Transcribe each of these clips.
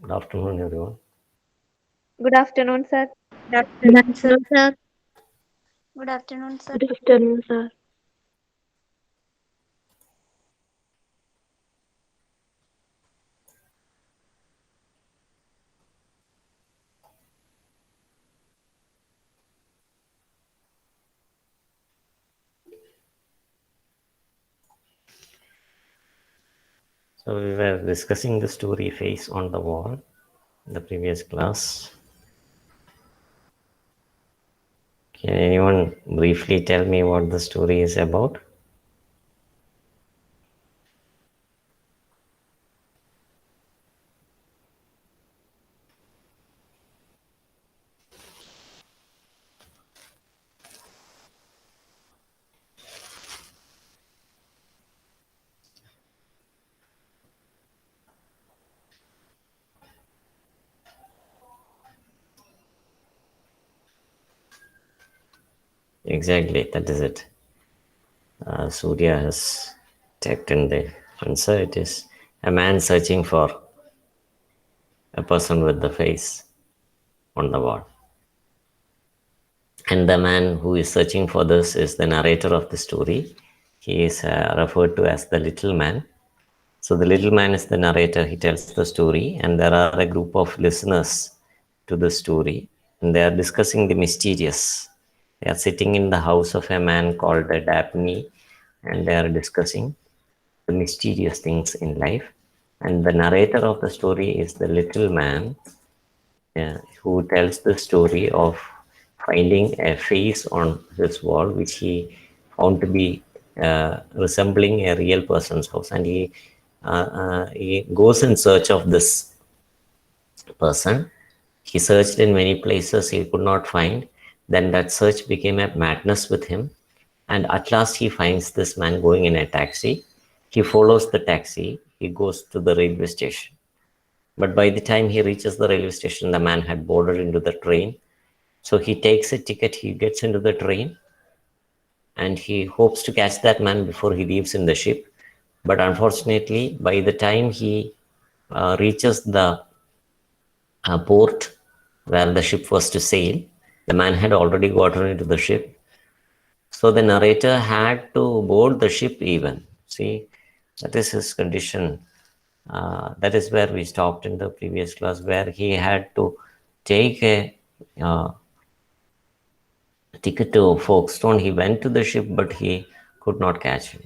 Good afternoon, everyone. Good afternoon, sir. Good Good afternoon, sir. afternoon, sir. Good afternoon, sir. Good afternoon, sir. So, we were discussing the story Face on the Wall in the previous class. Can anyone briefly tell me what the story is about? Exactly, that is it. Surya has taken the answer. It is a man searching for a person with the face on the wall. And the man who is searching for this is the narrator of the story. He is referred to as the little man. So the little man is the narrator. He tells the story, and there are a group of listeners to the story, and they are discussing the mysterious. They are sitting in the house of a man called Daphne, and they are discussing the mysterious things in life. And the narrator of the story is the little man, who tells the story of finding a face on his wall, which he found to be resembling a real person's house, and he goes in search of this person. He searched in many places, he could not find. Then that search became a madness with him, and at last he finds this man going in a taxi. He follows the taxi, he goes to the railway station, but by the time he reaches the railway station, the man had boarded into the train. So he takes a ticket, he gets into the train, and he hopes to catch that man before he leaves in the ship. But unfortunately, by the time he reaches the port where the ship was to sail, the man had already gotten into the ship. So the narrator had to board the ship even. See, that is his condition. That is where we stopped in the previous class, where he had to take a uh, ticket to Folkestone. He went to the ship, but he could not catch him.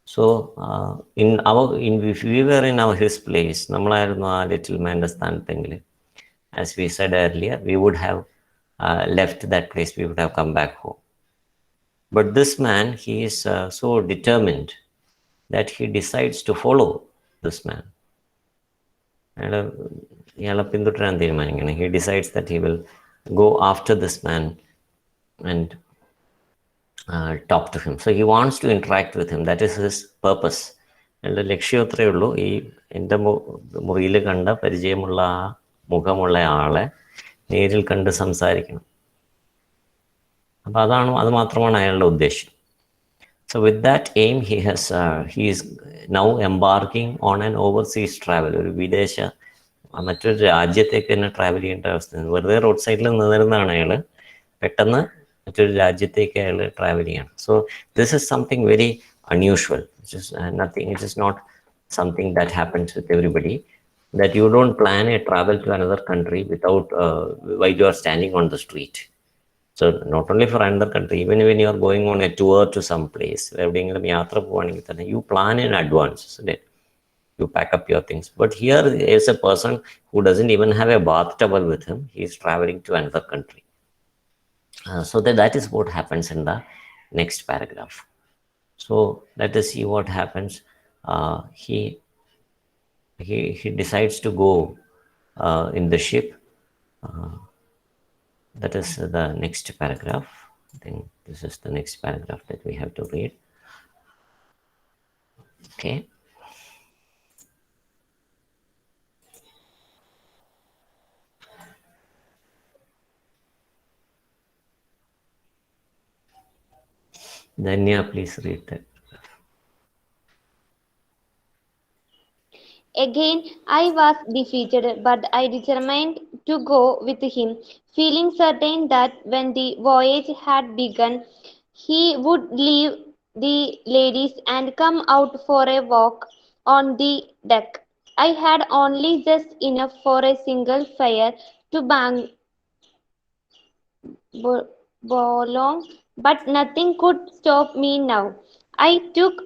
So, if we were in his place, നമ്മളായിരുന്നു ആ little മാൻ്റെ സ്ഥാനത്തെങ്കിൽ, as we said earlier, we would have left that place, we would have come back home. But this man, he is so determined that he decides to follow this man. അയാൾ ഇയാളെ പിന്തുടരാൻ തീരുമാനിക്കണം. He decides that he will go after this man and talk to him. So he wants to interact with him. That is his purpose. എൻ്റെ ലക്ഷ്യം അത്രയേ ഉള്ളൂ, ഈ എൻ്റെ മുറിയിൽ കണ്ട പരിചയമുള്ള ആ മുഖമുള്ള ആളെ നേരിൽ കണ്ട് സംസാരിക്കണം. അപ്പോൾ അത് മാത്രമാണ് അയാളുടെ ഉദ്ദേശം. So with that aim, he is now embarking on an overseas travel. ഒരു വിദേശ മറ്റൊരു രാജ്യത്തേക്ക് തന്നെ ട്രാവൽ ചെയ്യേണ്ട അവസ്ഥ. വെറുതെ റോഡ് സൈഡിൽ നിന്നിരുന്നതാണ് അയാൾ, പെട്ടെന്ന് മറ്റൊരു രാജ്യത്തേക്ക് അയാൾ ട്രാവൽ ചെയ്യണം. So this is something very unusual. It is not something that happens with everybody, that you don't plan a travel to another country without while you are standing on the street. So not only for another country, even when you are going on a tour to some place, എവിടെയെങ്കിലും യാത്ര പോവുകയാണെങ്കിൽ തന്നെ you plan in advance, isn't it? You pack up your things. But here is a person who doesn't even have a bath towel with him. He is traveling to another country. So that is what happens in the next paragraph. So let us see what happens. He decides to go in the ship. That is the next paragraph. I think this is the next paragraph that we have to read. Okay. Danya, please read that. Again, I was defeated, but I determined to go with him, feeling certain that when the voyage had begun, he would leave the ladies and come out for a walk on the deck. I had only just enough for a single fire to bang along, but nothing could stop me now. I took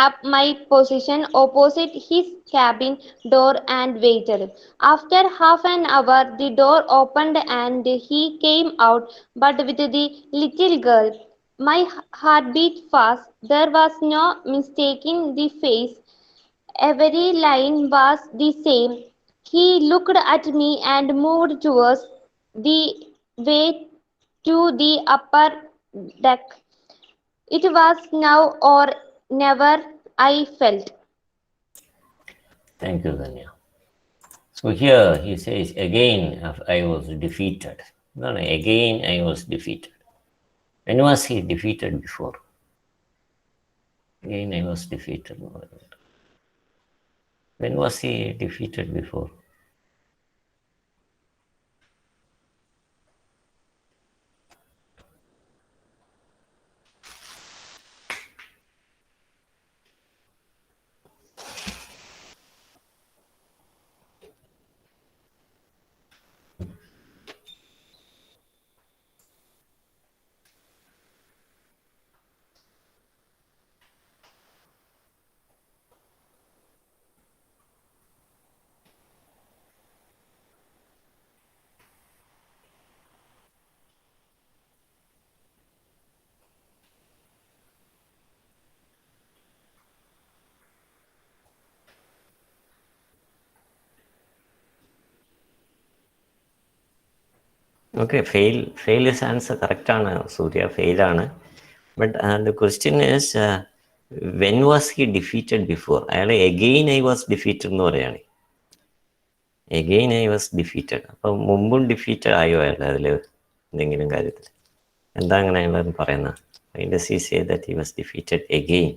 up my position opposite his cabin door and waited. After half an hour, the door opened and he came out, but with the little girl. My heart beat fast. There was no mistaking the face. Every line was the same. He looked at me and moved towards the way to the upper deck. It was now or never, I felt. Thank you, Danya. So here he says, again I was defeated. No, again I was defeated. When was he defeated before? Again I was defeated. When was he defeated before? Okay, fail is answer correct ആണ് സൂര്യ, fail ആണ്. But the question is, when was he defeated before? അയാൾ again I was defeated എന്ന് പറയാണ്. Again I was defeated. അപ്പം മുമ്പും defeated ആയോ അയാൾ അതിൽ എന്തെങ്കിലും കാര്യത്തിൽ? എന്താ അങ്ങനെ അയാൾ പറയുന്നത്? Why does he say that he was defeated again?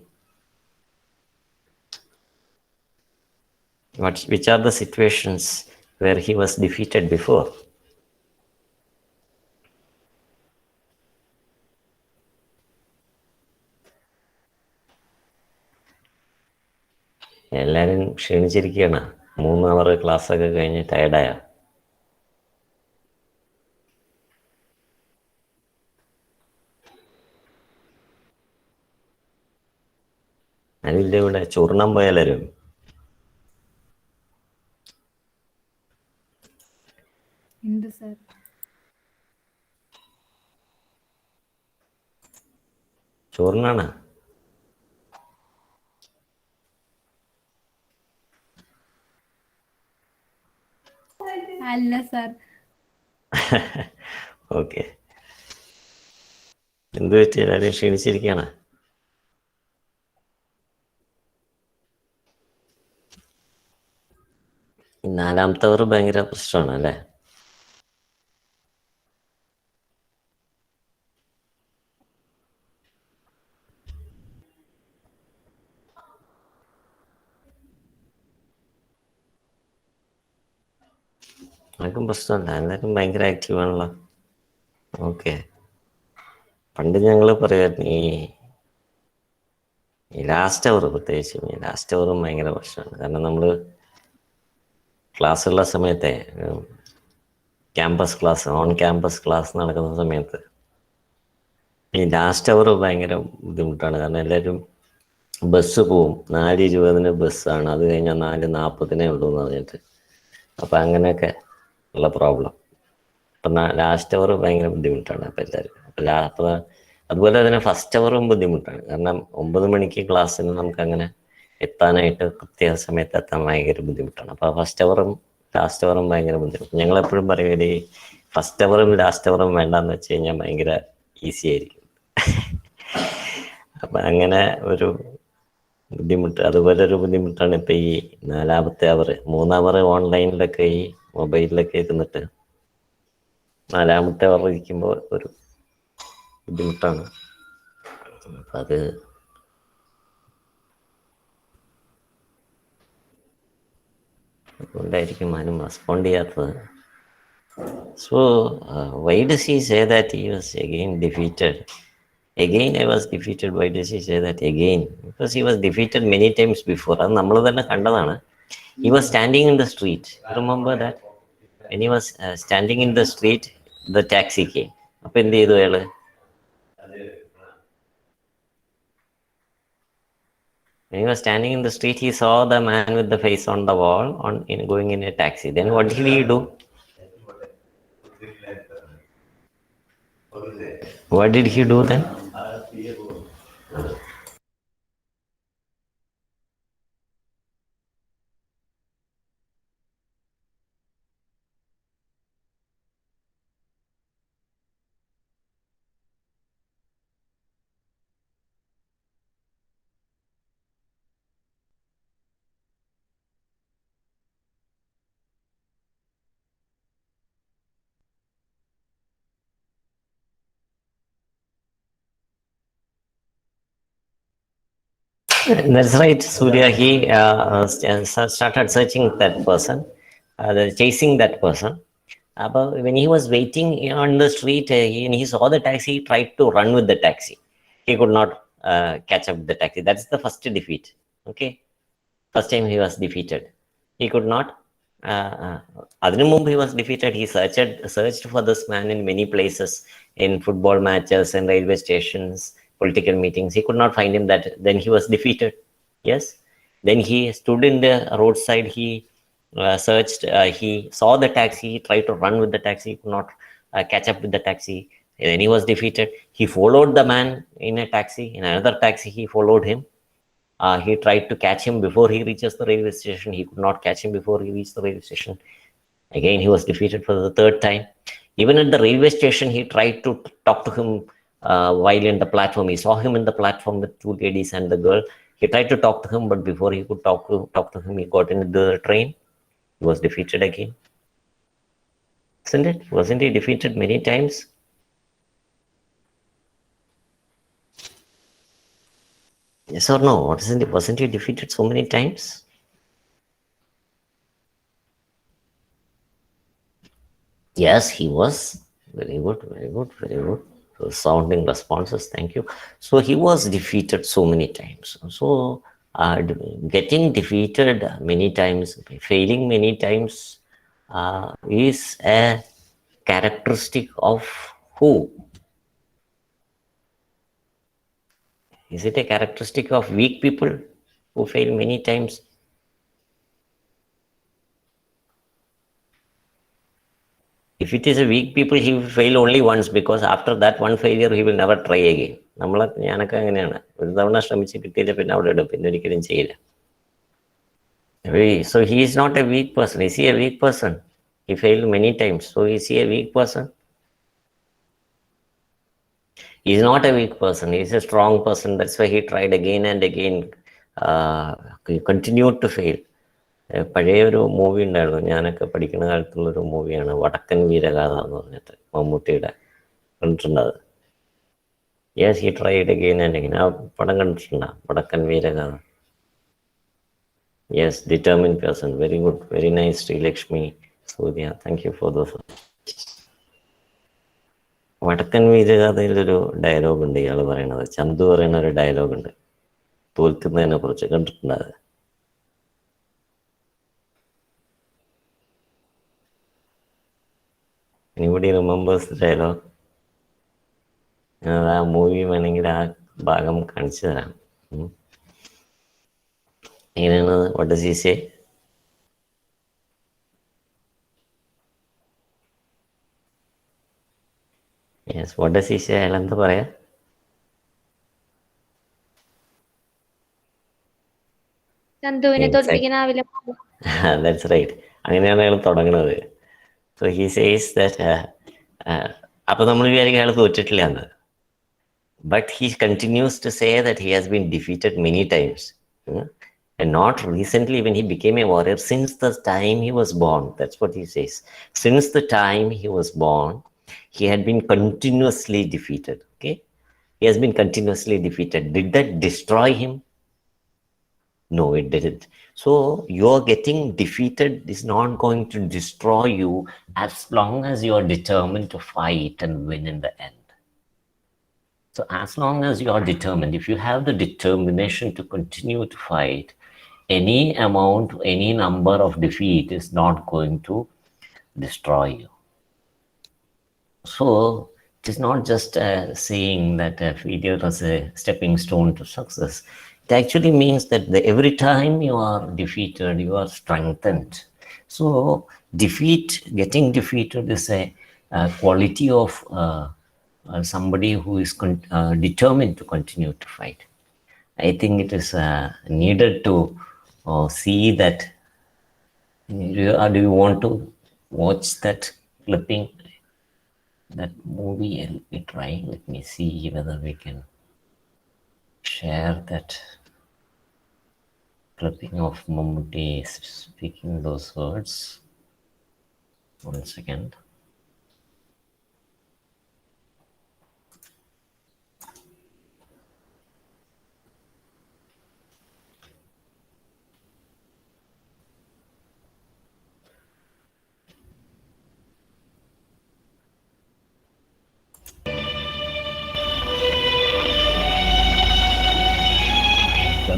Which are the situations where he was defeated before? എല്ലാവരും ക്ഷീണിച്ചിരിക്കുകയാണ്. 3 അവർ ക്ലാസ്സൊക്കെ കഴിഞ്ഞ് ടയർഡായ? അതിൻ്റെ ഇവിടെ ചൂർണം പോയാലും ചോറിനാണ്. അല്ല സർ. ഓക്കെ, എന്ത് പറ്റി? എല്ലാവരും ക്ഷീണിച്ചിരിക്കുകയാണ്. നാലാമത്തവർ ഭയങ്കര പ്രശ്നമാണ് അല്ലേ? ആർക്കും പ്രശ്നമല്ല, എല്ലാവരും ഭയങ്കര ആക്റ്റീവാണല്ലോ. ഓക്കെ, പണ്ട് ഞങ്ങൾ പറയുമായിരുന്നു ഈ ലാസ്റ്റ് അവർ, പ്രത്യേകിച്ച് ഈ ലാസ്റ്റ് അവറും ഭയങ്കര പ്രശ്നമാണ്. കാരണം നമ്മൾ ക്ലാസ്സുള്ള സമയത്തെ campus class, on campus class നടക്കുന്ന സമയത്ത് ഈ ലാസ്റ്റ് അവർ ഭയങ്കര ബുദ്ധിമുട്ടാണ്. കാരണം എല്ലാവരും ബസ് പോവും, 4:20 ബസ്സാണ്, അത് കഴിഞ്ഞാൽ 4:40 ഉള്ളൂ എന്ന് പറഞ്ഞിട്ട്. അപ്പം അങ്ങനെയൊക്കെ ഉള്ള പ്രോബ്ലം. അപ്പം ലാസ്റ്റ് അവർ ഭയങ്കര ബുദ്ധിമുട്ടാണ്. അപ്പം എല്ലാവരും അപ്പം അതുപോലെ തന്നെ ഫസ്റ്റ് അവറും ബുദ്ധിമുട്ടാണ്. കാരണം 9 മണിക്ക് ക്ലാസ്സിന് നമുക്കങ്ങനെ എത്താനായിട്ട് സമയത്ത് എത്താൻ ഭയങ്കര ബുദ്ധിമുട്ടാണ്. അപ്പോൾ ഫസ്റ്റ് അവറും ലാസ്റ്റ് അവറും ഭയങ്കര ബുദ്ധിമുട്ട്. ഞങ്ങളെപ്പോഴും പറയും ഈ ഫസ്റ്റ് അവറും ലാസ്റ്റ് അവറും വേണ്ടാന്ന് വെച്ച് കഴിഞ്ഞാൽ ഭയങ്കര ഈസി ആയിരിക്കും. അപ്പം അങ്ങനെ ഒരു ബുദ്ധിമുട്ട്. അതുപോലെ ഒരു ബുദ്ധിമുട്ടാണ് ഇപ്പം ഈ 4ാമത്തെ അവർ, 3 അവർ ഓൺലൈനിലൊക്കെ ഈ മൊബൈലിലൊക്കെ ഇരുന്നിട്ട് 4ാമത്തെ അവർ ഇരിക്കുമ്പോൾ ഒരു ബുദ്ധിമുട്ടാണ്. അപ്പം അത് അതുകൊണ്ടായിരിക്കും ആരും റെസ്പോണ്ട് ചെയ്യാത്തത്. So, why does he say that he was again defeated? Again, I was defeated. Why does he say that again? Because he was defeated many times before. അത് നമ്മൾ തന്നെ കണ്ടതാണ്. He was standing in the street. Remember that? When he was standing in the street, the taxi came. അപ്പൊ എന്ത് ചെയ്തു അയാള്? When he was standing in the street, he saw the man with the face on the wall going in a taxi. Then what did he do? What did he do then? That's right, Surya. He started searching that person, chasing that person. But when he was waiting on the street, and he saw the taxi, he tried to run with the taxi. He could not catch up with the taxi. That's the first defeat. Okay, first time he was defeated. He could not. അതിനു മുമ്പ് he was defeated. He searched for this man in many places, in football matches and railway stations, political meetings. He could not find him. Then he was defeated. Yes. Then he stood in the roadside. He searched. He saw the taxi. He tried to run with the taxi. He could not catch up with the taxi. Then he was defeated. He followed the man in a taxi. In another taxi, he followed him. He tried to catch him before he reaches the railway station. He could not catch him before he reached the railway station. Again, he was defeated for the third time. Even at the railway station, he tried to talk to him while in the platform. He saw him in the platform with two ladies and the girl. He tried to talk to him, but before he could talk to him, he got into the train. He was defeated again. Isn't it? Wasn't he defeated many times? Yes or no? Wasn't he defeated so many times? Yes, he was. Very good, very good, very good. So sounding responses, thank you. So he was defeated so many times. So getting defeated many times, failing many times, is a characteristic of who? Is it a characteristic of weak people who fail many times? If it is a weak people, he will fail only once, because after that one failure, he will never try again. ഞാനൊക്കെ അങ്ങനെയാണ്. ഒരു തവണ ശ്രമിച്ച് കിട്ടിയില്ല, പിന്നെ അവിടെ ഇടും, പിന്നെ ഒരിക്കലും ചെയ്യില്ല. So he is not a weak person. Is he a weak person? He failed many times. So is he a weak person? He is not a weak person. He is a strong person. That's why he tried again and again. He continued to fail. പഴയ ഒരു movie ഉണ്ടായിരുന്നു, ഞാനൊക്കെ പഠിക്കുന്ന കാലത്തുള്ളൊരു മൂവിയാണ് വടക്കൻ വീരഗാഥ എന്ന് പറഞ്ഞിട്ട്, മമ്മൂട്ടിയുടെ. കണ്ടിട്ടുണ്ടത്? Yes, he tried again and again. ആ പടം കണ്ടിട്ടുണ്ടോ, Vadakkan Veeragatha? Yes, determined person. Very good, very nice. Sreelakshmi, Surya, thank you for those. വടക്കൻ വീരഗാഥയിലൊരു ഡയലോഗ് ഉണ്ട്, ഇയാൾ പറയണത്, ചന്തു പറയുന്ന ഒരു ഡയലോഗ് ഉണ്ട് തോൽക്കുന്നതിനെ കുറിച്ച്. കണ്ടിട്ടുണ്ടത്? Anybody remembers the dialogue? ആ മൂവി വേണമെങ്കിൽ ആ ഭാഗം കാണിച്ചു തരാം. എങ്ങനെയാണ്? What does he say? Yes, what does he say? അയാൾ എന്താ പറയാ? ചന്തുവിനെ തോൽപ്പിക്കാനാവില്ല. That's right. അങ്ങനെയാണ് അയാൾ തുടങ്ങുന്നത്. So he says that അപ്പൊ നമ്മൾ വിചാരിക്കും അയാൾ തോറ്റിട്ടില്ല എന്ന്. But he continues to say that he has been defeated many times. And not recently when he became a warrior, since the time he was born. That's what he says. Since the time he was born, he had been continuously defeated. Okay? He has been continuously defeated. Did that destroy him? No, it didn't. So your getting defeated is not going to destroy you as long as you are determined to fight and win in the end. So as long as you are determined, if you have the determination to continue to fight, any amount, any number of defeat is not going to destroy you. So it is not just saying that failure is a stepping stone to success. It actually means that every time you are defeated, you are strengthened. So getting defeated is a quality of somebody who is determined to continue to fight. I think it is needed to see that. Do you want to watch that clipping? That movie, let me try. Let me see whether we can share that clipping of Mammootty speaking those words. 1 second.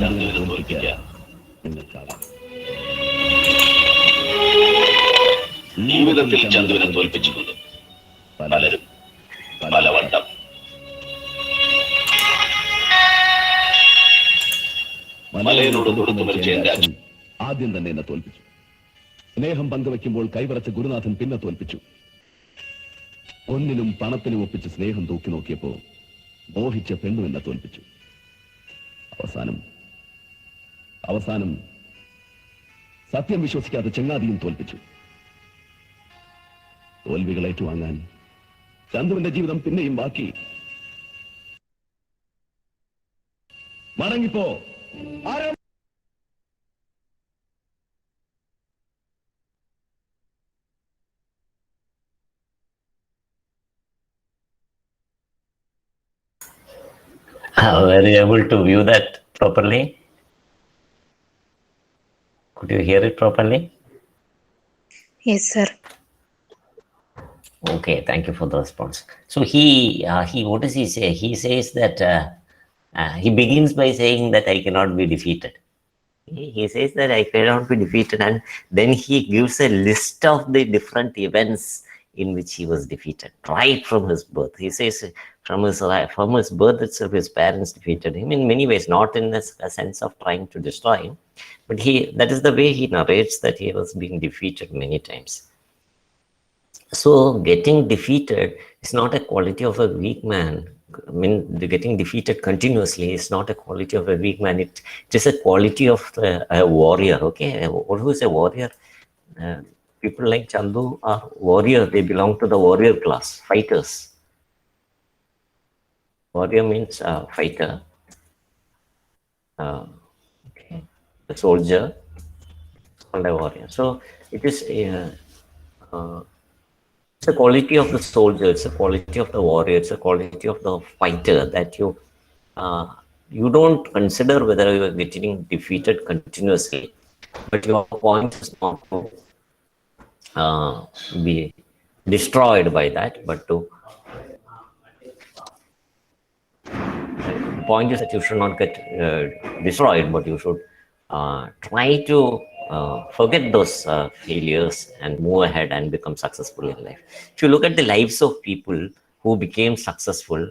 ചന്തുവിനെ തോൽപ്പിക്കാൻ നിങ്ങൾക്കാകും. ജീവിതത്തിൽ ചന്തുവിനെ തോൽപ്പിച്ചിട്ടുണ്ട് പലരും പലവട്ടം. മലയനോട് തൊടുത്തു മരിച്ച എന്റെ അച്ഛൻ ആദ്യം തന്നെ എന്നെ തോൽപ്പിച്ചു. സ്നേഹം പങ്കുവയ്ക്കുമ്പോൾ കൈവറച്ച ഗുരുനാഥൻ പിന്നെ തോൽപ്പിച്ചു. ഒന്നിനും പണത്തിനും ഒപ്പിച്ച് സ്നേഹം തൂക്കി നോക്കിയപ്പോ മോഹിച്ച പെണ്ണു എന്നെ തോൽപ്പിച്ചു. അവസാനം സത്യം വിശ്വസിക്കാത്ത ചങ്ങാതിയും തോൽപ്പിച്ചു. തോൽവികൾ ഏറ്റുവാങ്ങാൻ ചന്തുവിന്റെ ജീവിതം പിന്നെയും ബാക്കി. മടങ്ങിപ്പോ ആരോ Were you able to view that properly? Could you hear it properly? Yes, sir. Okay, thank you for the response. So he what does he say? He says that he begins by saying that I cannot be defeated. He says that I cannot be defeated, and then he gives a list of the different events in which he was defeated right from his birth. He says from his birth itself, his parents defeated him in many ways, not in a sense of trying to destroy him, but that is the way he narrates that he was being defeated many times. So getting defeated is not a quality of a weak man. I mean, getting defeated continuously is not a quality of a weak man. It is a quality of a warrior. Okay, who is a warrior? People like Chandu are warrior. They belong to the warrior class, fighters. Warrior means fighter. Okay, a soldier is called a warrior. So it is it's a quality of the soldier, it's a quality of the warrior, it's a quality of the fighter that you don't consider whether you are getting defeated continuously, but your point is not to be destroyed by that, but to the point is that you should not get destroyed, but you should try to forget those failures and move ahead and become successful in life. If you look at the lives of people who became successful,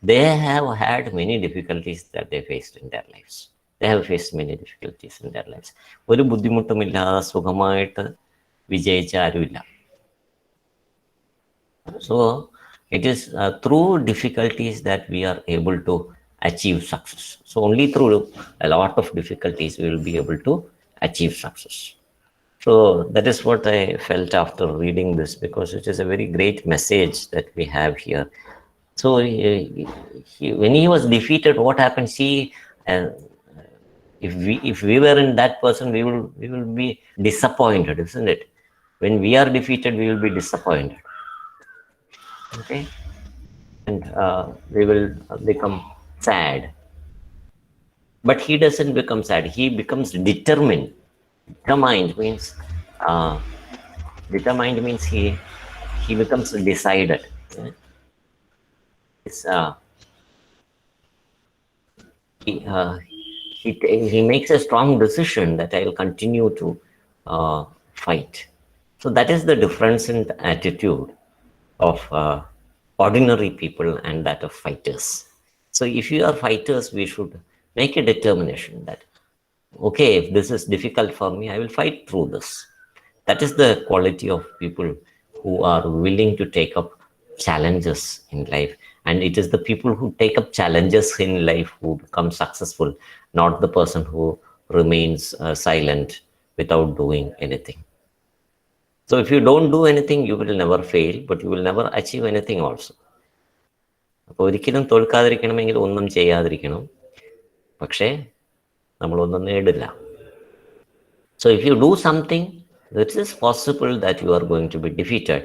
they have had many difficulties that they faced in their lives. They have faced many difficulties in their lives. ഒരു ബുദ്ധിമുട്ടുമില്ലാതെ സുഖമായിട്ട് വിജയിച്ച ആരുമില്ല. So it is through difficulties that we are able to achieve success. So only through a lot of difficulties we will be able to achieve success. So that is what I felt after reading this, because it is a very great message that we have here. So when he was defeated, what happens? If we were in that person, we will be disappointed, isn't it? When we are defeated, we will be disappointed. Okay, and we will become sad. But he doesn't become sad. He becomes determined. Determined means uh, determined means he becomes decided. It's, he makes a strong decision that I'll continue to fight. So that is the difference in the attitude of ordinary people and that of fighters. So if you are fighters, we should make a determination that, okay, if this is difficult for me, I will fight through this. That is the quality of people who are willing to take up challenges in life. And it is the people who take up challenges in life who become successful, not the person who remains silent without doing anything. So if you don't do anything, you will never fail, but you will never achieve anything also. അപ്പോൾ ഒരിക്കലും തോൽക്കാതിരിക്കണമെങ്കിൽ ഒന്നും ചെയ്യാതിരിക്കണം, പക്ഷേ നമ്മളൊന്നും നേടില്ല. So if you do something, it is possible that you are going to be defeated,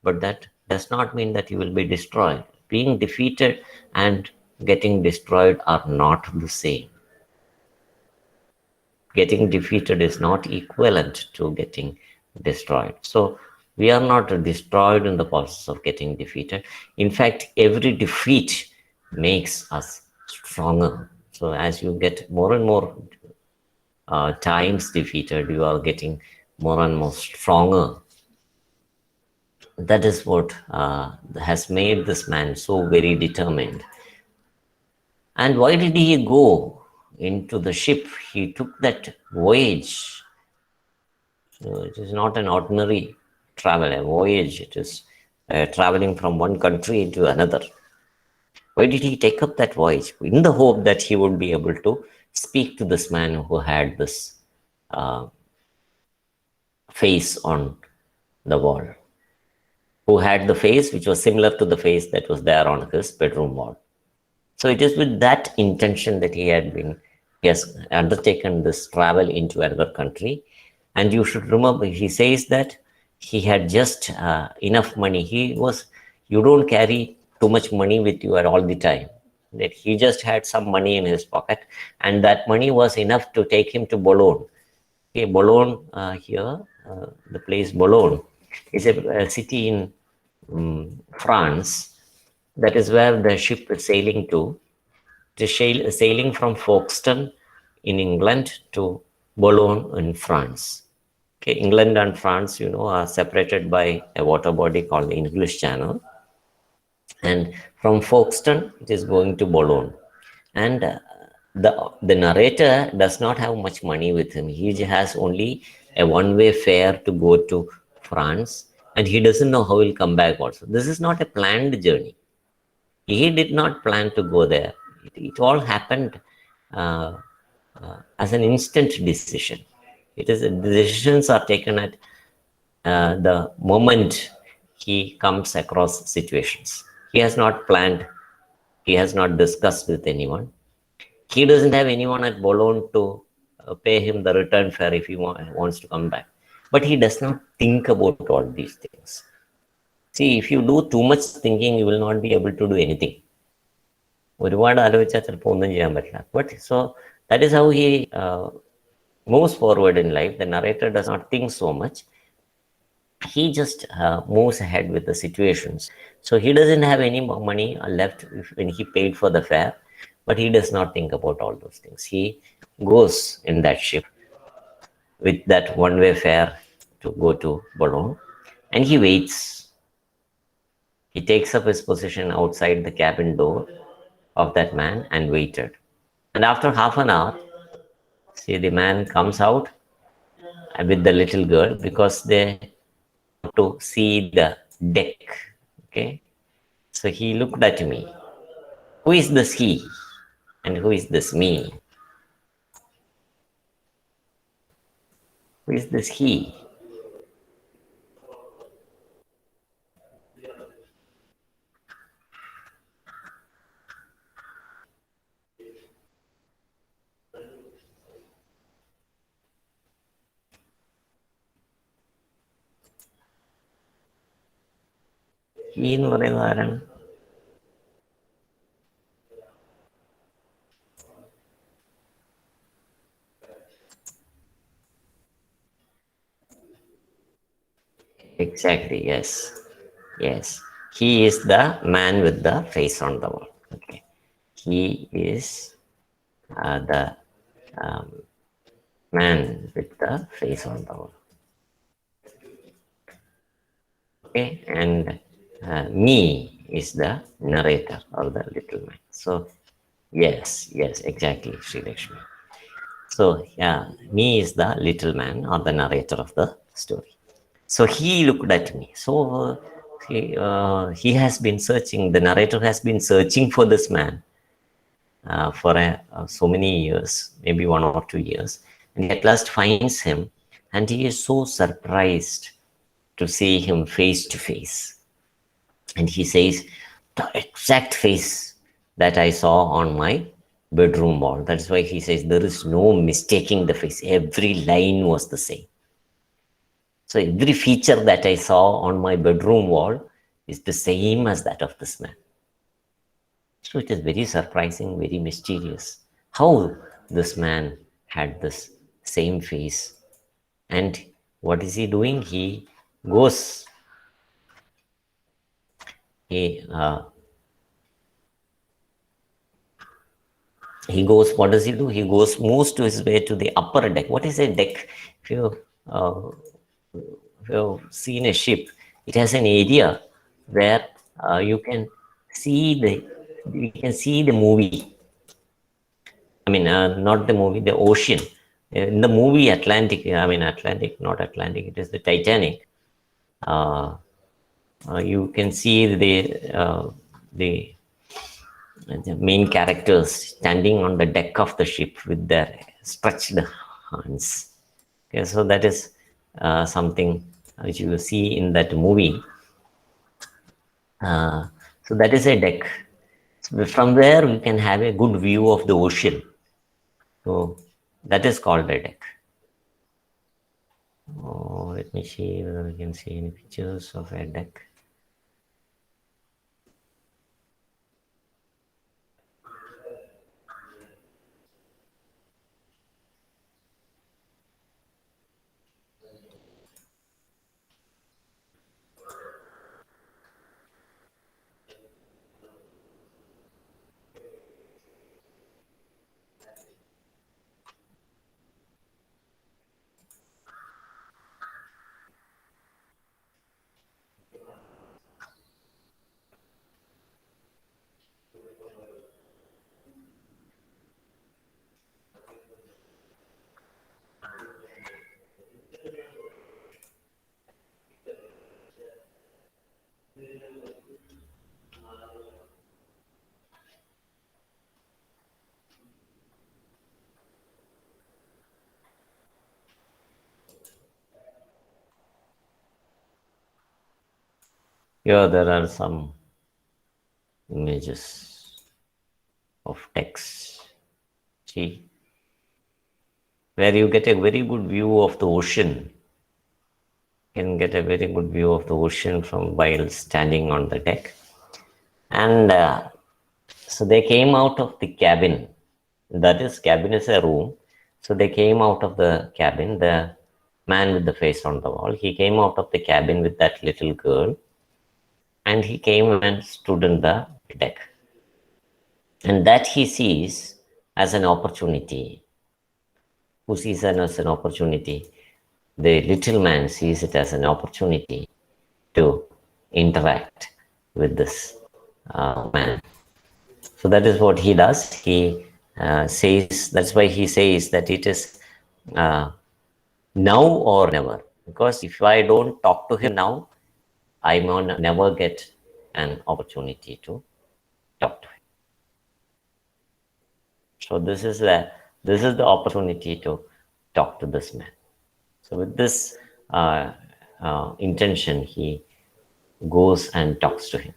but that does not mean that you will be destroyed. Being defeated and getting destroyed are not the same. Getting defeated is not equivalent to getting destroyed. So we are not destroyed in the process of getting defeated. In fact, every defeat makes us stronger. So as you get more and more times defeated, you are getting more and more stronger. That is what has made this man so very determined. And why did he go into the ship? He took that voyage. It is not an ordinary travel, a voyage. It is traveling from one country to another. Why did he take up that voyage? In the hope that he would be able to speak to this man who had this face on the wall, who had the face which was similar to the face that was there on his bedroom wall. So it is with that intention that he has undertaken this travel into another country. And you should remember, he says that he had just enough money. You don't carry too much money with you at all the time. That he just had some money in his pocket, and that money was enough to take him to Boulogne. Okay, Boulogne here, the place Boulogne is a city in France. That is where the ship is sailing to. It is sailing from Folkestone in England to Boulogne in France. Okay, England and France, are separated by a water body called the English Channel. And from Folkestone, it is going to Boulogne. And the narrator does not have much money with him. He has only a one-way fare to go to France, and he doesn't know how he'll come back also. This is not a planned journey. He did not plan to go there. It all happened as an instant decision. The decisions are taken at the moment he comes across situations. He has not planned. He has not discussed with anyone. He doesn't have anyone at Boulogne to pay him the return fare if he wants to come back. But he does not think about all these things. See, if you do too much thinking, you will not be able to do anything. ഒരുപാട് ആലോചിച്ചാൽ ചിലപ്പോൾ ഒന്നും ചെയ്യാൻ പറ്റില്ല. But so that is how he moves forward in life. The narrator does not think so much. He just moves ahead with the situations. So he doesn't have any more money left when he paid for the fare, but he does not think about all those things. He goes in that ship with that one-way fare to go to Boulogne, and he waits. He takes up his position outside the cabin door of that man and waited. And after half an hour, see, the man comes out with the little girl because they want to see the deck. Okay, so he looked at me. Who is this he? And who is this me? Who is this he? He എന്ന് പറയുന്നത് ആരാണ്? Exactly, yes. Yes. He is the man with the face on the wall. Okay. He is the um, man with the face on the wall. Okay. And me is the narrator or the little man. So, yes, yes, exactly, Sri Lakshmi. So, yeah, me is the little man or the narrator of the story. So he looked at me. So he has been searching, the narrator has been searching for this man for so many years, maybe 1 or 2 years. And he at last finds him, and he is so surprised to see him face to face. And he says, the exact face that I saw on my bedroom wall. That's why he says there is no mistaking the face. Every line was the same. So every feature that I saw on my bedroom wall is the same as that of this man. So it is very surprising, very mysterious how this man had this same face. And what is he doing? Goes, he goes, what does he do? He goes, moves to his way to the upper deck. What is a deck? If you've seen a ship, it has an area where you can see the movie. I mean, not the movie, the ocean. In the movie Atlantic, Atlantic, not Atlantic, it is the Titanic. You can see the main characters standing on the deck of the ship with their stretched hands. Okay, so that is something which you will see in that movie. So that is a deck. So from there we can have a good view of the ocean. So that is called a deck. Oh, let me see whether we can see any pictures of a deck. Here there are some images of decks. See, where you get a very good view of the ocean. You can get a very good view of the ocean from while standing on the deck. And so they came out of the cabin. That is, cabin is a room. So they came out of the cabin. The man with the face on the wall, he came out of the cabin with that little girl, and he came and stood in the deck. And that he sees as an opportunity. Who sees it as an opportunity? The little man sees it as an opportunity to interact with this man. So that is what he does. He says, that's why he says that it is now or never. Because if I don't talk to him now, I may never get an opportunity to talk to him. So this is the opportunity to talk to this man. So with this intention, he goes and talks to him.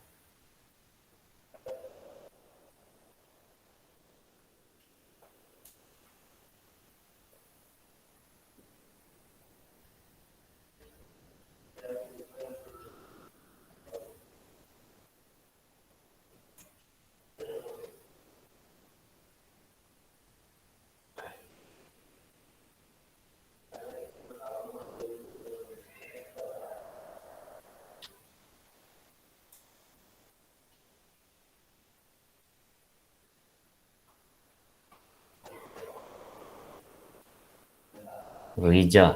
Rija,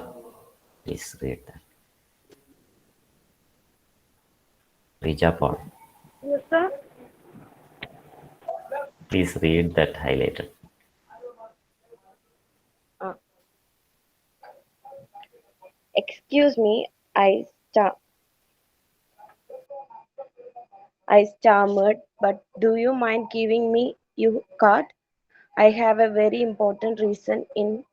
please read that. Rija Paul, Yes, sir. please read that highlighted. Excuse me, I stammered, but do you mind giving me your card? I have a very important reason in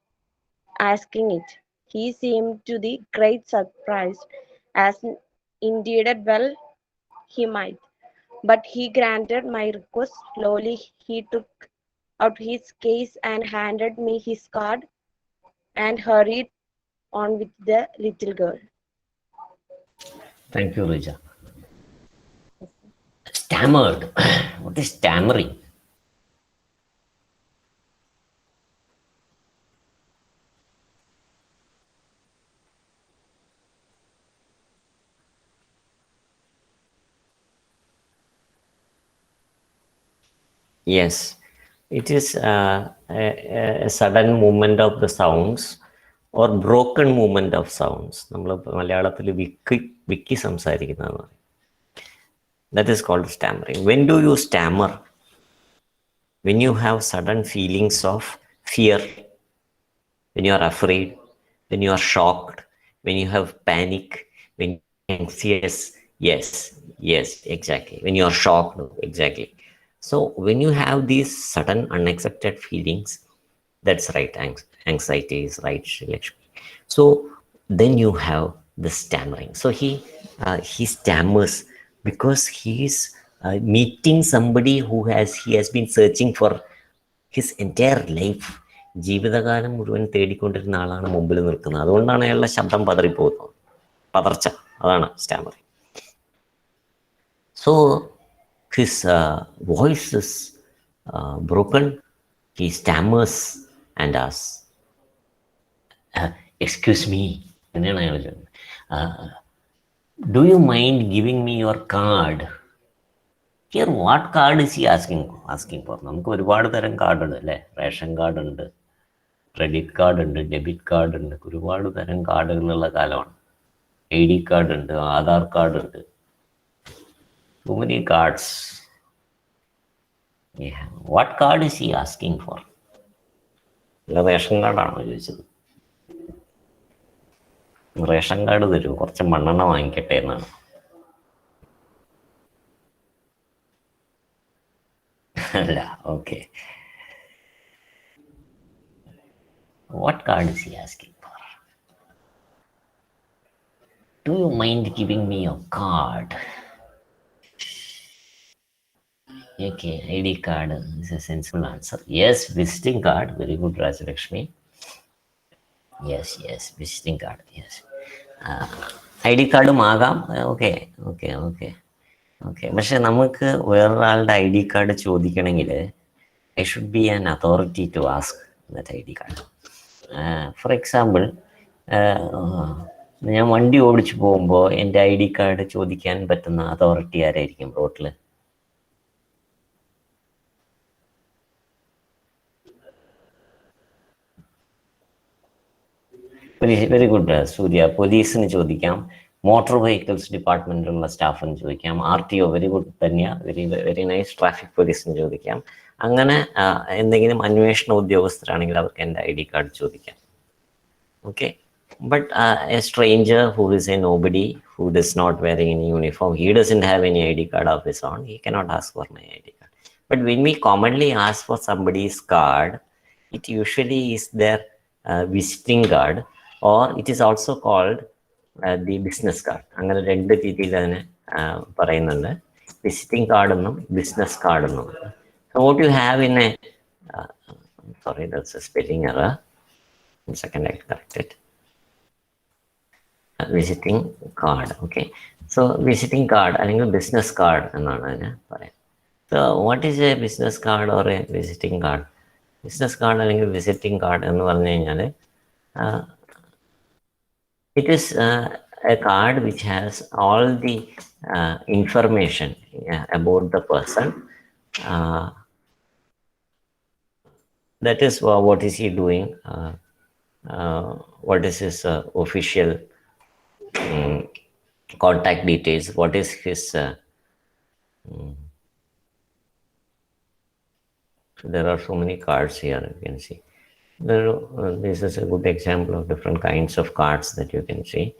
asking it. He seemed to be great surprised, as indeed well he might. But he granted my request. Slowly he took out his case and handed me his card and hurried on with the little girl. Thank you, Rija. Stammered. What is stammering? Yes, it is a sudden movement of the sounds or broken movement of sounds. നമ്മൾ മലയാളത്തിൽ വിക്കി സംസാരിക്കുന്നതാണ്. That is called stammering. When do you stammer? When you have sudden feelings of fear, when you are afraid, when you are shocked, when you have panic, when you are anxious. Yes, exactly. When you are shocked, exactly. So when you have these sudden unexpected feelings, that's right, anxiety is right, Lakshmi. So then you have the stammering. So he stammers because he is meeting somebody he has been searching for his entire life. ജീവിതകാലം മുഴുവൻ തേടിക്കൊണ്ടിരുന്ന ആളാണ് മുമ്പിൽ നിൽക്കുന്നത്. അതുകൊണ്ടാണ് അയാളുടെ ശബ്ദം പതറിപ്പോകുന്നത്, പതർച്ച. അതാണ് stammering. So his voice is broken. He stammers and asks, excuse me, എന്നാണ് അയാൾ ചോദിക്കുന്നത്, do you mind giving me your card? Here what card is he asking for? നമുക്ക് ഒരുപാട് തരം കാർഡ് ഉണ്ട് അല്ലേ? റേഷൻ കാർഡ് ഉണ്ട്, ക്രെഡിറ്റ് കാർഡ് ഉണ്ട്, ഡെബിറ്റ് കാർഡ് ഉണ്ട്, ഒരുപാട് തരം കാർഡുകളുള്ള കാലമാണ്. ID കാർഡ് ഉണ്ട്, ആധാർ കാർഡ് ഉണ്ട്, so many cards. Yeah. What card is he asking for? Ration കാർഡാണോ ചോദിച്ചത്? റേഷൻ കാർഡ് തരൂ, കുറച്ച് മണ്ണെണ്ണ വാങ്ങിക്കട്ടെ എന്നാണ്. അല്ല, okay. What card is he asking for? Do you mind giving me your card? Okay, ID card is a sensible answer. Yes, visiting card. Very good, Rajalakshmi. Yes, visiting card. Yes. ID കാർഡും ആകാം. Okay. പക്ഷെ നമുക്ക് വേറൊരാളുടെ ID card ചോദിക്കണമെങ്കിൽ I should be an authority to ask that ID card. For example, ഞാൻ വണ്ടി ഓടിച്ചു പോകുമ്പോൾ എൻ്റെ ID കാർഡ് ചോദിക്കാൻ പറ്റുന്ന അതോറിറ്റി ആരായിരിക്കും റോട്ടിൽ? വെരി ഗുഡ് സൂര്യ. പോലീസിന് ചോദിക്കാം, മോട്ടോർ വെഹിക്കിൾസ് ഡിപ്പാർട്ട്മെന്റിലുള്ള സ്റ്റാഫിന് ചോദിക്കാം, RTO. Very good Dhanya, very nice. Traffic പോലീസിന് ചോദിക്കാം. അങ്ങനെ എന്തെങ്കിലും അന്വേഷണ ഉദ്യോഗസ്ഥരാണെങ്കിൽ അവർക്ക് എൻ്റെ ID കാർഡ് ചോദിക്കാം. Okay. But A stranger who is a nobody, who is not wearing any uniform, he doesn't have any ID card of his own, he cannot ask for my ID card. But when we commonly ask for somebody's card, it usually is their visiting card, or it is also called the business card. അങ്ങനെ രണ്ട് രീതിയിൽ അതിനെ പറയുന്നുണ്ട്, visiting card എന്നും business card എന്നും. So what you have in a sorry, that's a spelling error. 1 second, I correct it. Visiting card. Okay, so visiting card അല്ലെങ്കിൽ business card എന്നാണ് അതിനെ പറയാം. So what is a business card or a visiting card? Business card അല്ലെങ്കിൽ visiting card എന്ന് പറഞ്ഞു കഴിഞ്ഞാൽ it is a card which has all the information about the person. That is what is he doing, what is his official contact details, what is his there are so many cards here, you can see. This is a good example of different kinds of cards that you can see.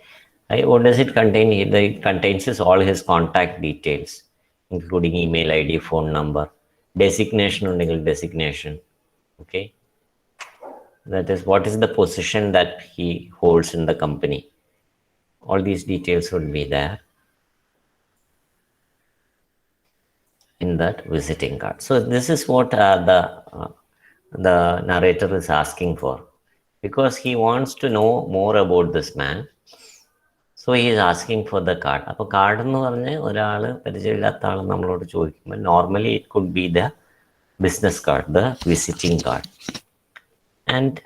What does it contain? It contains all his contact details, including email ID, phone number, designation, designation. Okay, that is what is the position that he holds in the company. All these details would be there in that visiting card. So this is what the narrator is asking for, because he wants to know more about this man. So he is asking for the card. അപ്പോൾ card എന്ന് പറഞ്ഞ് ഒരാൾ പരിചയമില്ലാത്ത ആൾ നമ്മളോട് ചോദിക്കുമ്പോൾ normally it could be the business card, the visiting card. And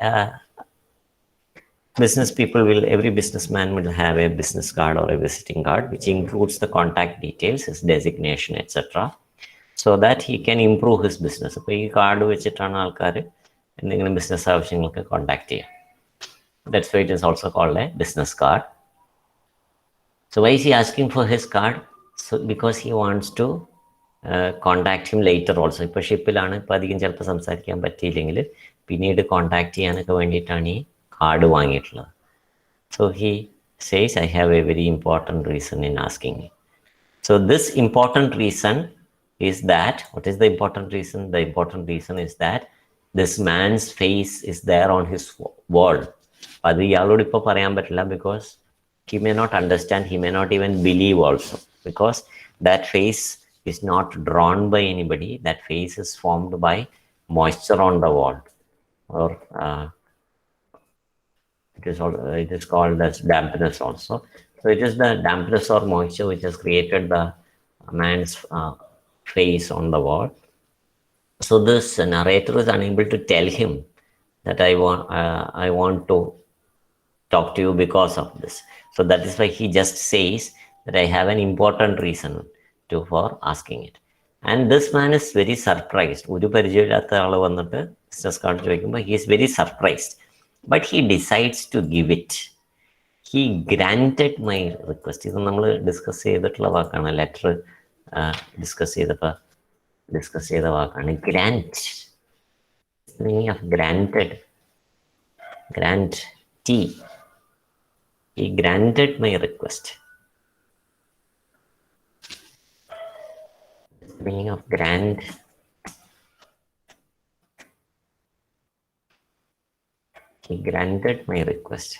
business people will, every businessman will have a business card or a visiting card which includes the contact details, his designation, etc., so that he can improve his business. അപ്പോൾ ഈ card വെച്ചിട്ടാണ് ആൾക്കാർ എന്തെങ്കിലും business ആവശ്യങ്ങൾക്ക് contact ചെയ്യുക. That's why it is also called a business card. So why is he asking for his card? So because he wants to contact him later also. ഇപ്പോൾ ഷിപ്പിലാണ്, ഇപ്പോൾ അധികം ചിലപ്പോൾ സംസാരിക്കാൻ പറ്റിയില്ലെങ്കിൽ പിന്നീട് കോൺടാക്ട് ചെയ്യാനൊക്കെ വേണ്ടിയിട്ടാണ് ഈ card വാങ്ങിയിട്ടുള്ളത്. So he says, I have a very important reason in asking me. So this important reason is that, what is the important reason? The important reason is that this man's face is there on his wall. അത് ഇയാളോട് ഇപ്പോൾ പറയാൻ പറ്റില്ല, because he may not understand, he may not even believe also, because that face is not drawn by anybody. That face is formed by moisture on the wall, or it is called as dampness also. So it is the dampness or moisture which has created the man's face on the wall. So this narrator is unable to tell him that I want to talk to you because of this. So that is why he just says that I have an important reason for asking it. And this man is very surprised. ഒരു പരിചയമില്ലാത്ത ആൾ വന്നിട്ട് business card ചോദിക്കുമ്പോൾ he is very surprised. But he decides to give it. He granted my request. ഇത് നമ്മൾ discuss ചെയ്തിട്ടുള്ള വാക്കാണ്. Letter discuss ചെയ്ത വാക്കാണ് ഗ്രാൻറ്റ്. Meaning of granted, grantee. He granted my request. Meaning of grant. He granted my request.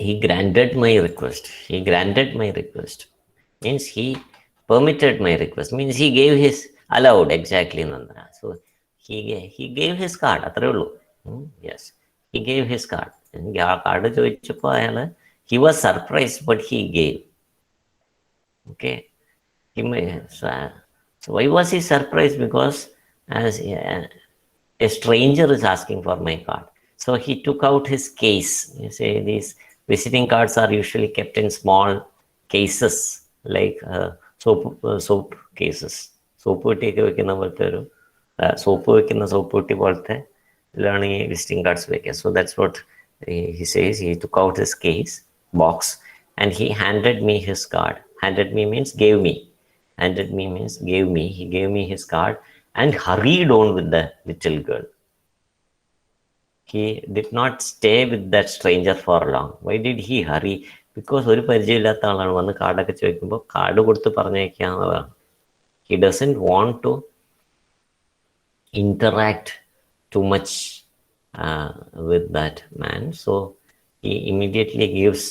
He granted my request. He granted my request means he permitted my request, means he gave his, allowed, exactly, Nandana. So he gave his card. അത്രേ ഉള്ളൂ. Yes, he gave his card. ആ card ചോദിച്ചപ്പോൾ അയാൾ, he was surprised, but he gave. Okay. So why was he surprised? Because as a stranger is asking for my card. So he took out his case. You say these visiting cards are usually kept in small cases, like soap cases. Soap പെട്ടിയൊക്കെ വെക്കുന്ന പോലത്തെ ഒരു soap വെക്കുന്ന soap പെട്ടി പോലത്തെ ഇതിലാണ് ഈ visiting cards വെക്കുക. So that's what he says. He took out his case box and he handed me his card. Handed me means gave me. Handed me means gave me. He gave me his card and hurried on with the little girl. He did not stay with that stranger for long. Why did he hurry? Because ഒരു പരിചയമില്ലാത്ത ആളാണ് വന്ന് കാർഡൊക്കെ ചോദിക്കുമ്പോൾ card കൊടുത്ത് പറഞ്ഞേക്കാവുന്നതാണ്. He doesn't want to interact too much with that man. So he immediately gives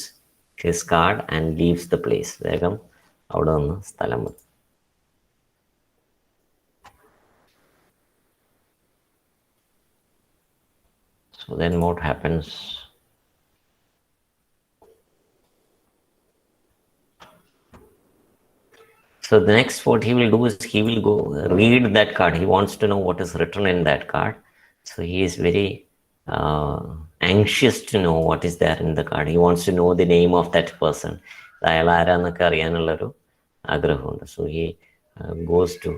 his card and leaves the place. വേഗം അവിടെ നിന്ന് സ്ഥലം വിട്ടു. So then what happens? So the next what he will do is he will go read that card. He wants to know what is written in that card. So he is very anxious to know what is there in the card. He wants to know the name of that person. അയാൾ ആരാന്നൊക്കെ അറിയാനുള്ളൊരു ആഗ്രഹമുണ്ട്. So he goes to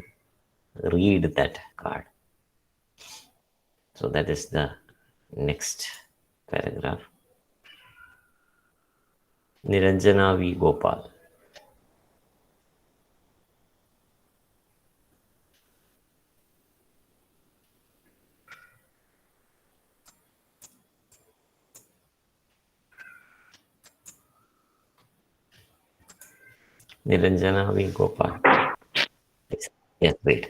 read that card. So that is the next paragraph. Niranjana V. Gopal. Niranjana V. Gopal. Yes, wait.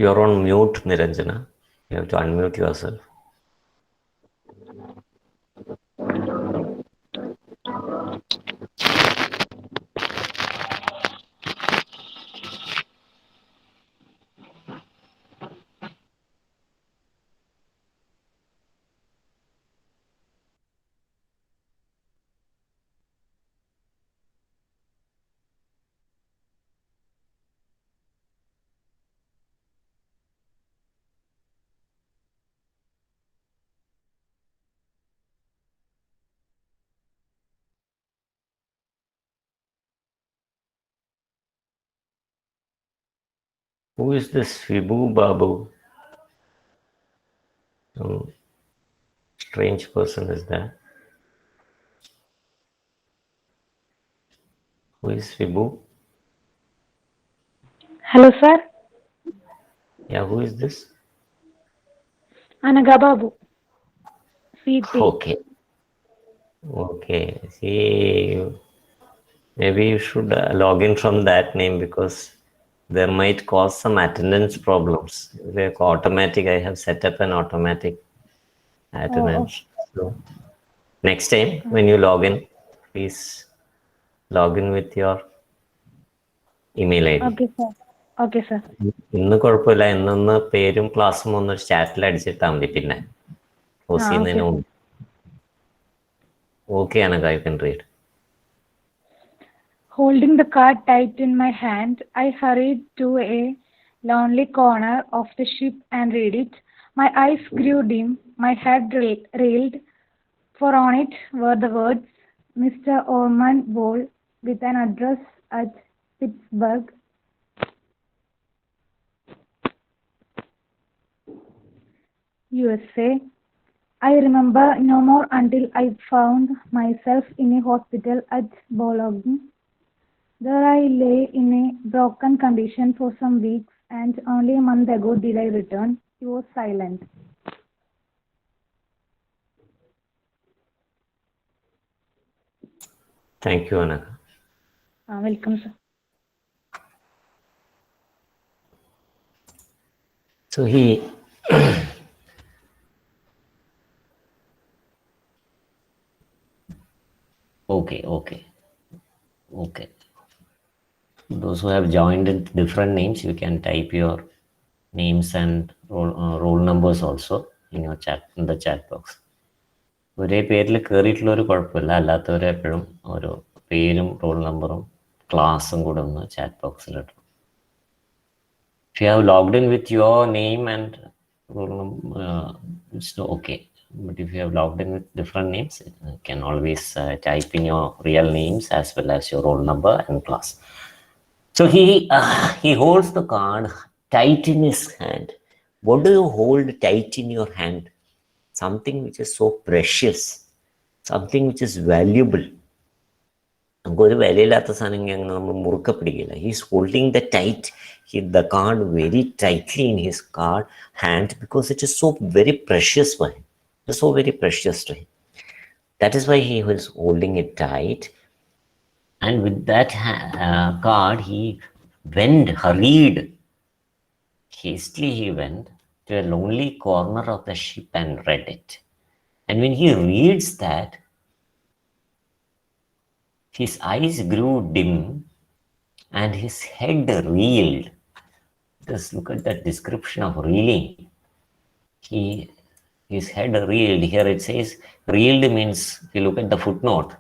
You're on mute, Niranjana. You have to unmute yourself. Who is this Vibhu Babu? Some strange person is there. Who is Vibhu? Hello, sir. Yeah, who is this? Anaga Babu. CT. Okay. Okay. See, maybe you should log in from that name because there might cause some attendance problems. Like automatic, I have set up an automatic attendance. So next time when you log in, please log in with your email ID. Okay, sir. Okay, sir. ഇന്ന് കുഴപ്പമില്ല. ഇന്നൊന്ന് പേരും ക്ലാസ്സും ഒന്ന് ചാറ്റിൽ അടിച്ചിട്ടാൽ മതി. പിന്നെ post ചെയ്യുന്നതിന് മുമ്പ്. Okay, Anaga, you can read. Holding the card tight in my hand, I hurried to a lonely corner of the ship and read it. My eyes grew dim, my head reeled, for on it were the words, Mr. Ormond Ball, with an address at Pittsburgh, USA. I remember no more until I found myself in a hospital at Bologna. There I lay in a broken condition for some weeks, and only a month ago did I return. He was silent. Thank you, Anaga. Welcome, sir. So he okay. Those who have joined in different names, you can type your names and roll numbers also in your chat, in the chat box. ഒരേ പേരിൽ കയറിയിട്ടുള്ളൊരു കുഴപ്പമില്ല. അല്ലാത്തവരെ എപ്പോഴും ഓരോ പേരും role നമ്പറും ക്ലാസ്സും കൂടെ ഒന്ന് chat ബോക്സിലിട്ടു. If you have logged in with your name and roll number, it's okay. But if you have logged in with different names, you can always type in your real names as well as your roll number and class. So he holds the card tight in his hand. What do you hold tight in your hand? Something which is so precious, something which is valuable. നമുക്കൊരു വിലയില്ലാത്ത സാധനം അങ്ങനെ നമ്മൾ മുറുക്ക പിടിക്കില്ല. He's holding the tight the card very tightly in his hand because it is so very precious for him. It was so very precious to him. That is why he was holding it tight. And with that card, he hastily he went to a lonely corner of the ship and read it. And when he reads that, his eyes grew dim and his head reeled. Just look at that description of reeling. His head reeled. Here it says reeled means, if you look at the footnote,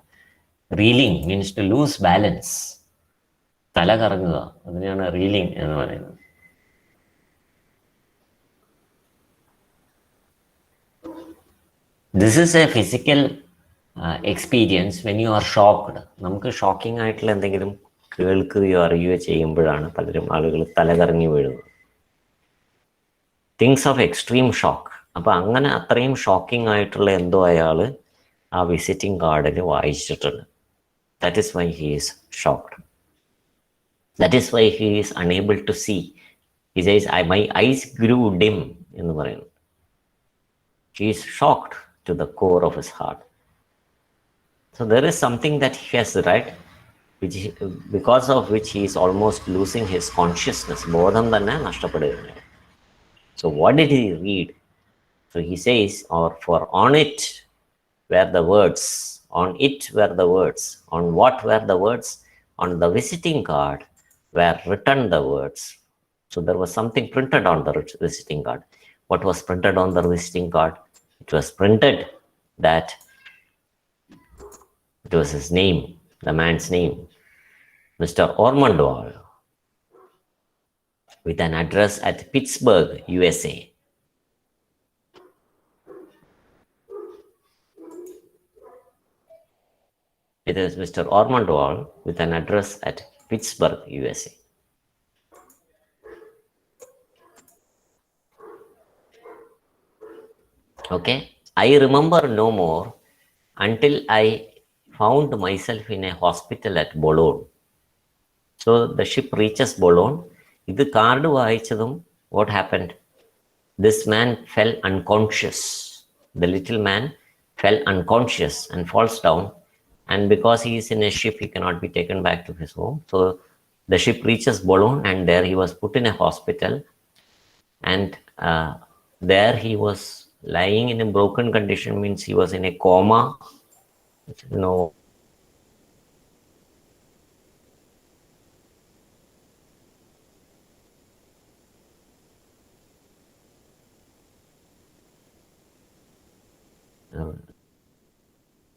reeling means to lose balance. തല കറങ്ങുക, അതിനെയാണ് reeling എന്ന് പറയുന്നത്. This is a physical experience when you are shocked. നമുക്ക് shocking ആയിട്ടുള്ള എന്തെങ്കിലും കേൾക്കുകയോ അറിയുകയോ ചെയ്യുമ്പോഴാണ് പലരും ആളുകൾ തലകറങ്ങി വീഴുന്നത്. Things of extreme shock. അപ്പം അങ്ങനെ അത്രയും ഷോക്കിംഗ് ആയിട്ടുള്ള എന്തോ അയാൾ ആ വിസിറ്റിംഗ് കാർഡിൽ വായിച്ചിട്ടുണ്ട്. That is why he is shocked. That is why he is unable to see. He says my eyes grew dim എന്ന് പറയുന്നു. He is shocked to the core of his heart. So there is something that he has read, because of which he is almost losing his consciousness. Bodham thanne nashtapadukku. So what did he read? So he says, or for on it were the words, on what were the words? On the visiting card were written the words. So there was something printed on the visiting card. What was printed on the visiting card? It was printed that it was his name, the man's name, Mr. Ormondwall, with an address at Pittsburgh, USA. It is Mr. Ormondwall with an address at Pittsburgh, USA. Okay, I remember no more until I found myself in a hospital at Boulogne. So the ship reaches Boulogne. This card vayichadum, what happened? This man fell unconscious. The little man fell unconscious and falls down. And because he is in a ship, he cannot be taken back to his home. So the ship reaches Boulogne, and there he was put in a hospital. And there he was lying in a broken condition, means he was in a coma. No.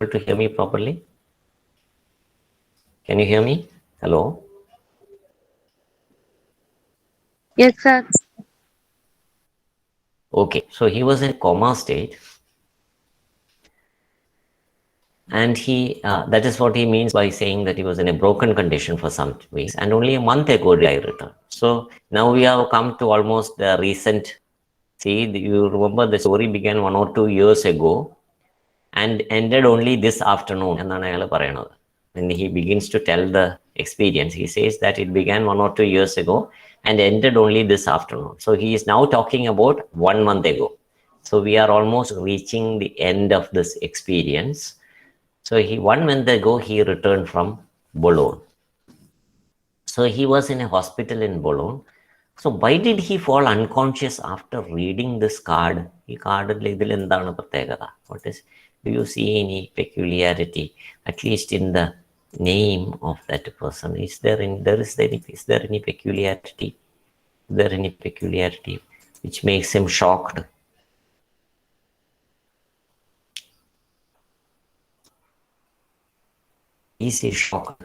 Able to hear me properly? Can you hear me? Hello? Yes, sir. Okay, so he was in coma state, and that is what he means by saying that he was in a broken condition for some weeks, and only a month ago did I return. So now we have come to almost the recent. See, you remember the story began 1 or 2 years ago and ended only this afternoon. When he begins to tell the experience, he says that it began 1 or 2 years ago and ended only this afternoon. So he is now talking about 1 month ago. So we are almost reaching the end of this experience. So 1 month ago, he returned from Boulogne. So he was in a hospital in Boulogne. So why did he fall unconscious after reading this card? What is, do you see any peculiarity, at least in the name of that person? Is there any peculiarity? Is there any peculiarity which makes him shocked? Is he shocked?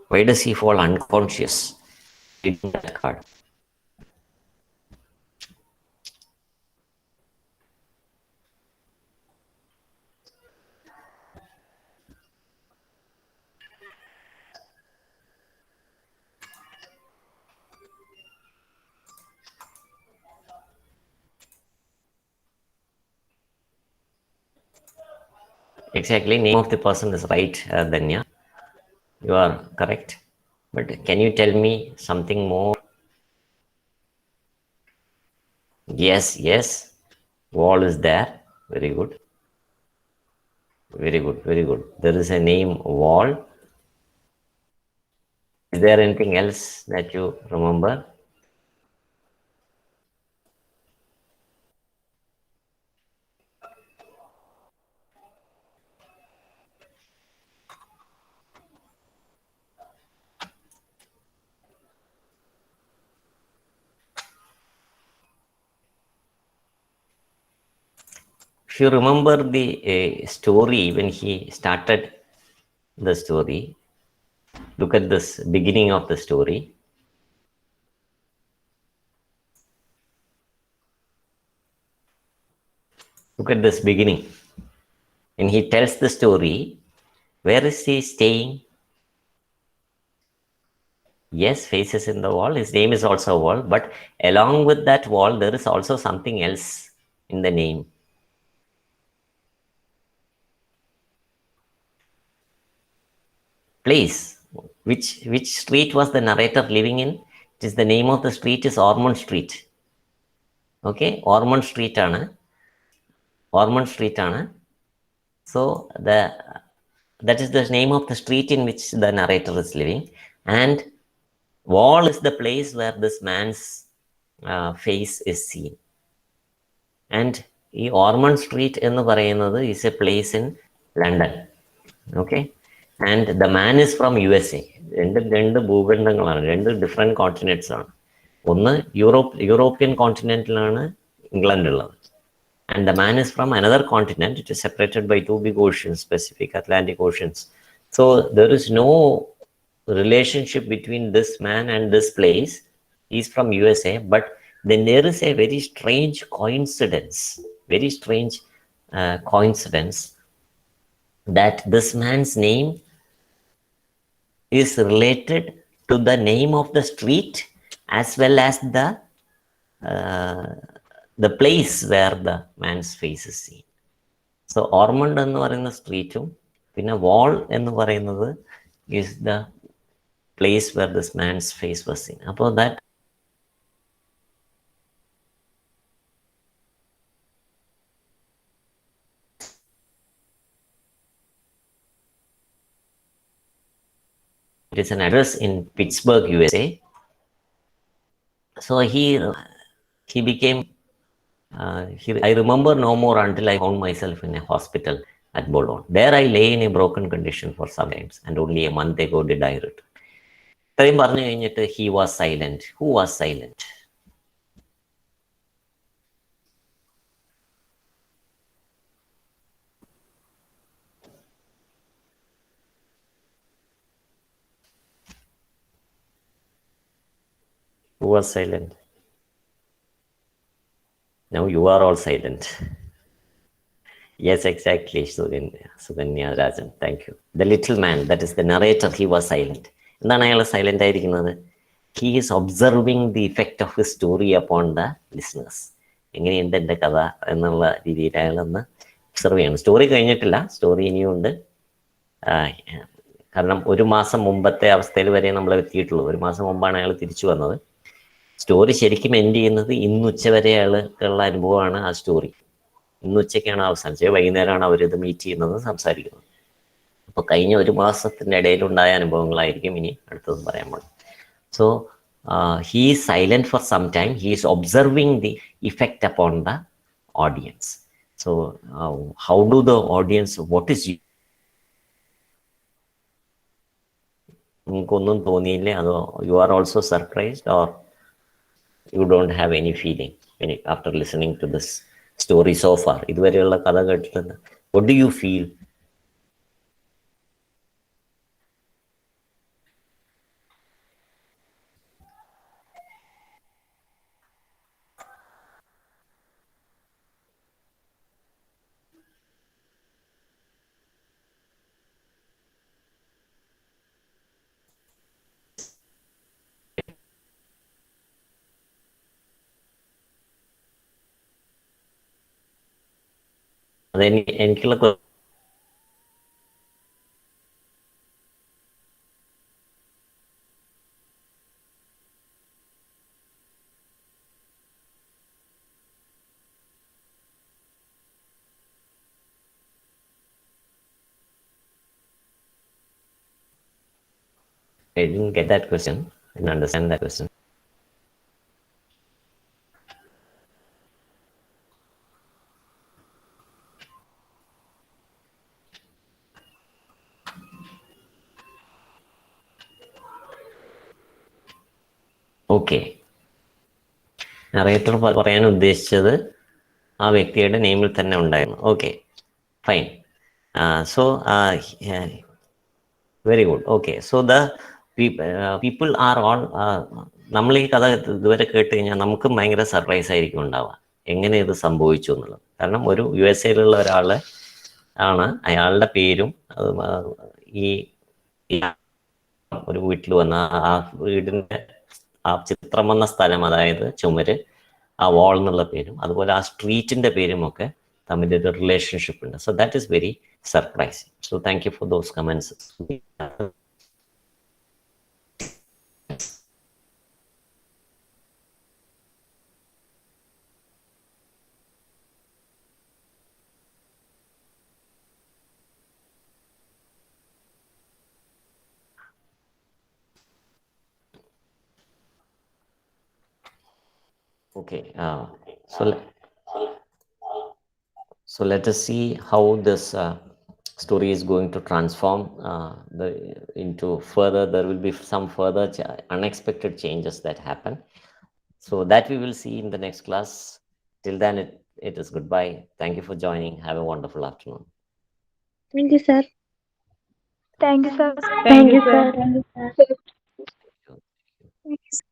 Why does he fall unconscious reading that card? Exactly, name of the person is right, Danya. You are correct. But can you tell me something more? Yes. Wall is there. Very good. Very good. Very good. There is a name wall. Is there anything else that you remember? If you remember the story when he started the story, look at this beginning of the story. Look at this beginning. When he tells the story, where is he staying? Yes, faces in the wall. His name is also a wall, but along with that wall, there is also something else in the name. Place. Which street was the narrator living in? It is the name of the street is Ormond Street. Okay, Ormond Street ആണ്. Ormond Street ആണ്. So that is the name of the street in which the narrator is living, and wall is the place where this man's face is seen. And ഈ Ormond street എന്ന് പറയുന്നത് is a place in London. Okay, and the man is from USA. രണ്ട് ഭൂഖണ്ഡങ്ങളാണ്, രണ്ട് different continents ആണ്. ഒന്ന് European കോണ്ടിനെൻറ്റിലാണ് England ഉള്ളത്, and the man is from another continent. It is separated by two big oceans, Pacific, Atlantic oceans. So there is no relationship between this man and this place. He's from USA, but then there is a very strange coincidence, that this man's name is related to the name of the street as well as the place where the man's face is seen. So Ormond എന്ന് പറയുന്ന സ്ട്രീറ്റും പിന്നെ wall എന്ന് പറയുന്നത് is the place where this man's face was seen. അപ്പോൾ that it is an address in Pittsburgh, USA. So he became I remember no more until I found myself in a hospital at Boulogne. There I lay in a broken condition for some times, and only a month ago did I return. ഇത്രയും പറഞ്ഞു കഴിഞ്ഞിട്ട് he was silent. Who was silent? Who was silent? Now you are all silent. Yes, exactly, Suganya Rajan. Thank you. The little man, that is the narrator, he was silent. എന്താണ് അയാൾ silent ആയിരിക്കുന്നത്? He is observing the effect of his story upon the listeners. എങ്ങനെയുണ്ട് എൻ്റെ കഥ എന്നുള്ള രീതിയിൽ അയാളൊന്ന് observe ചെയ്യണം. Story കഴിഞ്ഞിട്ടില്ല, സ്റ്റോറി ഇനിയുണ്ട്. കാരണം ഒരു മാസം മുമ്പത്തെ അവസ്ഥയിൽ വരെ നമ്മൾ എത്തിയിട്ടുള്ളൂ. ഒരു മാസം മുമ്പാണ് അയാൾ തിരിച്ചു വന്നത്. സ്റ്റോറി ശരിക്കും എൻഡ് ചെയ്യുന്നത് ഇന്ന് ഉച്ചവരെ അയാൾക്കുള്ള അനുഭവമാണ് ആ സ്റ്റോറി. ഇന്ന് ഉച്ചയ്ക്കാണ് അവസാനിച്ചത്, വൈകുന്നേരമാണ് അവരിത് മീറ്റ് ചെയ്യുന്നത്, സംസാരിക്കുന്നത്. അപ്പോൾ കഴിഞ്ഞ ഒരു മാസത്തിൻ്റെ ഇടയിലുണ്ടായ അനുഭവങ്ങളായിരിക്കും ഇനി അടുത്തതും പറയാൻ പോകുന്നത്. So he is silent for some time. He is observing the effect upon the audience. So how do the audience, what is നിങ്ങൾക്കൊന്നും തോന്നിയില്ലേ? അതോ you are also surprised, or you don't have any feeling after listening to this story so far? ഇതുവരെയുള്ള കഥ കേട്ടിട്ടുണ്ട്. What do you feel? അത് എനിക്കുള്ള I didn't get that question. I didn't understand that question. Okay, narrator പറയാൻ ഉദ്ദേശിച്ചത് ആ വ്യക്തിയുടെ നെയിമിൽ തന്നെ ഉണ്ടായിരുന്നു. Okay, fine. So very good. Okay, so the people are all, നമ്മൾ ഈ കഥ ഇതുവരെ കേട്ട് കഴിഞ്ഞാൽ നമുക്കും ഭയങ്കര സർപ്രൈസ് ആയിരിക്കും ഉണ്ടാവുക, എങ്ങനെ ഇത് സംഭവിച്ചു എന്നുള്ളത്. കാരണം ഒരു USA ഒരാൾ ആണ്, അയാളുടെ പേരും ഈ ഒരു വീട്ടിൽ വന്ന ആ വീടിൻ്റെ ആ ചിത്രം വന്ന സ്ഥലം, അതായത് ചുമര്, ആ വാൾ എന്നുള്ള പേരും അതുപോലെ ആ സ്ട്രീറ്റിൻ്റെ പേരും ഒക്കെ തമ്മിലൊരു റിലേഷൻഷിപ്പ് ഉണ്ട്. So that is very surprising. So thank you for those comments. Okay, so let us see how this story is going to transform into further. There will be some further unexpected changes that happen. So that we will see in the next class. Till then, it is goodbye. Thank you for joining. Have a wonderful afternoon. Thank you, sir. Thank you, sir. Thank you, sir. Thank you, sir.